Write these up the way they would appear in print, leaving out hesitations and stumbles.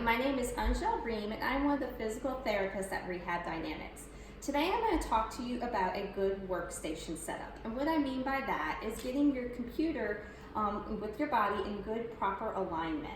my name is Anjel Ream and I'm one of the physical therapists at Rehab Dynamics. Today I'm going to talk to you about a good workstation setup. And what I mean by that is getting your computer with your body in good, proper alignment.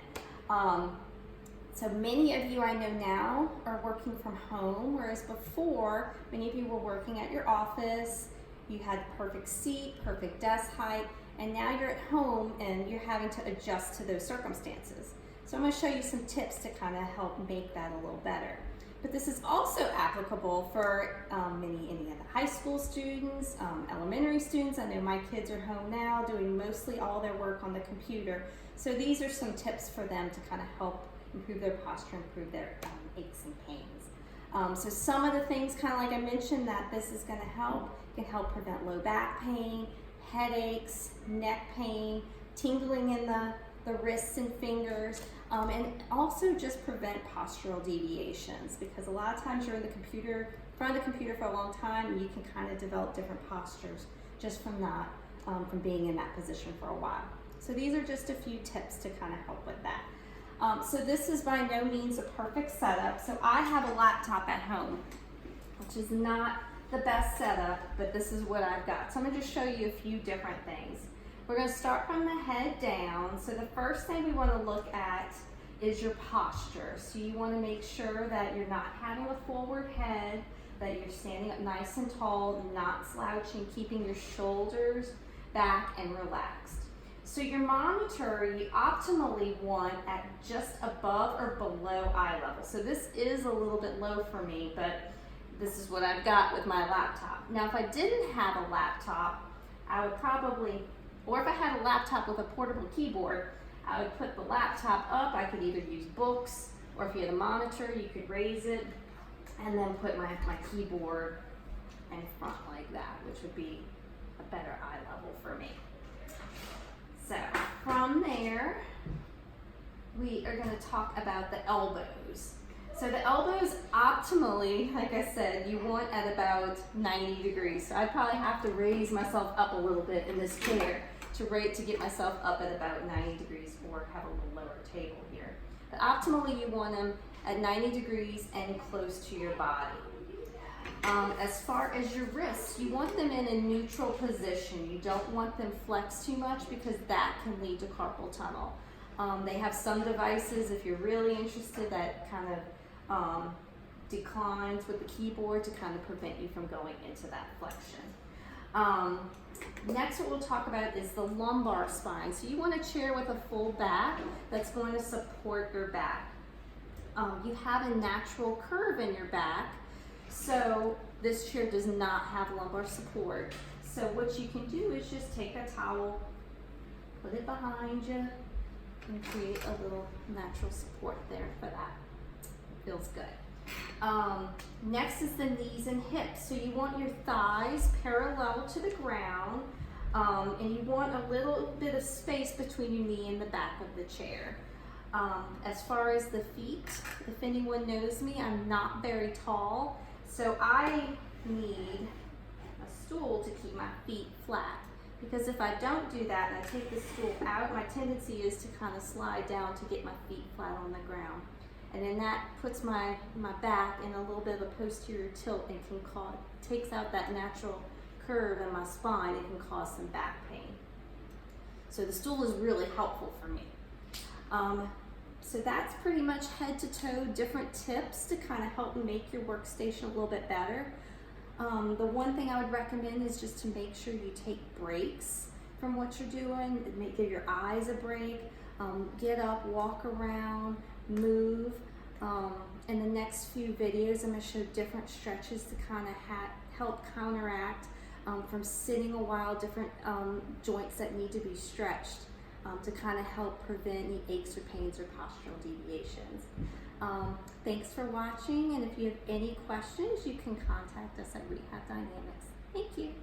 So many of you I know now are working from home, whereas before, many of you were working at your office, you had perfect seat, perfect desk height, and now you're at home and you're having to adjust to those circumstances. So I'm going to show you some tips to kind of help make that a little better. But this is also applicable for any of the high school students, elementary students. I know my kids are home now doing mostly all their work on the computer. So these are some tips for them to kind of help improve their posture, improve their aches and pains. So some of the things, kind of like I mentioned, that this is going to help. It can help prevent low back pain, headaches, neck pain, tingling in the wrists and fingers, and also just prevent postural deviations, because a lot of times you're in the computer, in front of the computer for a long time, and you can kind of develop different postures just from not from being in that position for a while. So these are just a few tips to kind of help with that. So this is by no means a perfect setup. So I have a laptop at home, which is not the best setup, but this is what I've got. So I'm going to just show you a few different things. We're going to start from the head down. So the first thing we want to look at is your posture. So you want to make sure that you're not having a forward head, that you're standing up nice and tall, not slouching, keeping your shoulders back and relaxed. So your monitor, you optimally want at just above or below eye level. So this is a little bit low for me, but this is what I've got with my laptop. Now if I didn't have a laptop, I would probably, or if I had a laptop with a portable keyboard, I would put the laptop up. I could either use books, or if you had a monitor, you could raise it and then put my keyboard in front like that, which would be a better eye level for me. So from there, we are going to talk about the elbows. So the elbows optimally, like I said, you want at about 90 degrees. So I probably have to raise myself up a little bit in this chair to get myself up at about 90 degrees, or have a little lower table here. But optimally you want them at 90 degrees and close to your body. As far as your wrists, you want them in a neutral position. You don't want them flexed too much, because that can lead to carpal tunnel. They have some devices, if you're really interested, that kind of declines with the keyboard to kind of prevent you from going into that flexion. Next, what we'll talk about is the lumbar spine. So you want a chair with a full back that's going to support your back. You have a natural curve in your back, so this chair does not have lumbar support. So what you can do is just take a towel, put it behind you, and create a little natural support there for that. Feels good. Next is the knees and hips. So you want your thighs parallel to the ground, and you want a little bit of space between your knee and the back of the chair. As far as the feet, if anyone knows me, I'm not very tall, so I need a stool to keep my feet flat. Because if I don't do that and I take the stool out, my tendency is to kind of slide down to get my feet flat on the ground. And then that puts my back in a little bit of a posterior tilt and takes out that natural curve in my spine and can cause some back pain. So the stool is really helpful for me. So that's pretty much head to toe different tips to kind of help make your workstation a little bit better. The one thing I would recommend is just to make sure you take breaks from what you're doing. Give your eyes a break. Get up, walk around, move. In the next few videos, I'm going to show different stretches to kind of help counteract from sitting a while, different joints that need to be stretched to kind of help prevent any aches or pains or postural deviations. Thanks for watching, and if you have any questions, you can contact us at Rehab Dynamics. Thank you.